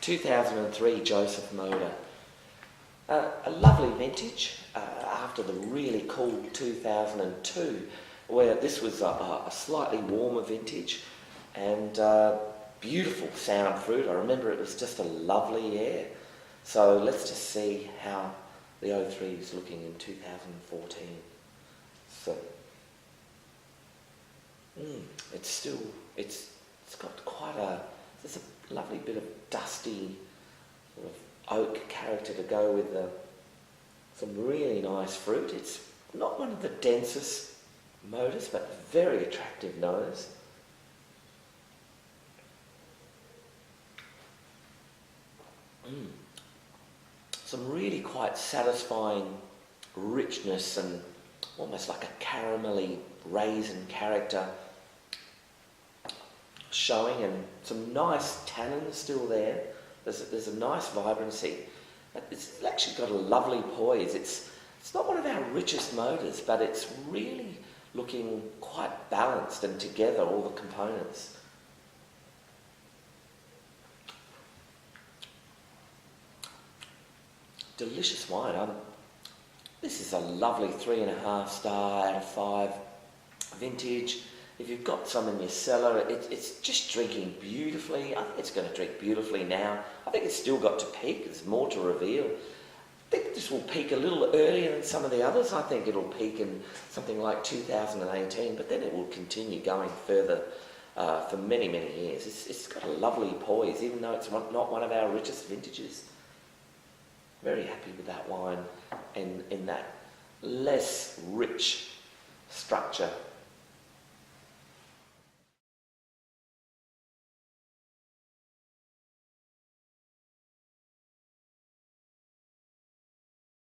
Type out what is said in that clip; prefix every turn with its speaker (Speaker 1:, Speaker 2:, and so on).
Speaker 1: 2003 JOSEPH Moda. A lovely vintage after the really cool 2002, where this was a slightly warmer vintage and beautiful sound fruit. I remember it was just a lovely year. So let's just see how the 03 is looking in 2014. So it's got quite there's a lovely bit of dusty sort of oak character to go with some really nice fruit. It's not one of the densest Modas, but very attractive nose. Some really quite satisfying richness and almost like a caramelly raisin character showing, and some nice tannins still there. There's a nice vibrancy. It's actually got a lovely poise. It's not one of our richest Modas, but it's really looking quite balanced and together, all the components. Delicious wine. This is a lovely 3.5 star out of 5 vintage. If you've got some in your cellar, it's just drinking beautifully. I think it's going to drink beautifully now. I think it's still got to peak. There's more to reveal. I think this will peak a little earlier than some of the others. I think it'll peak in something like 2018, but then it will continue going further for many, many years. It's got a lovely poise, even though it's not one of our richest vintages. Very happy with that wine and in that less rich structure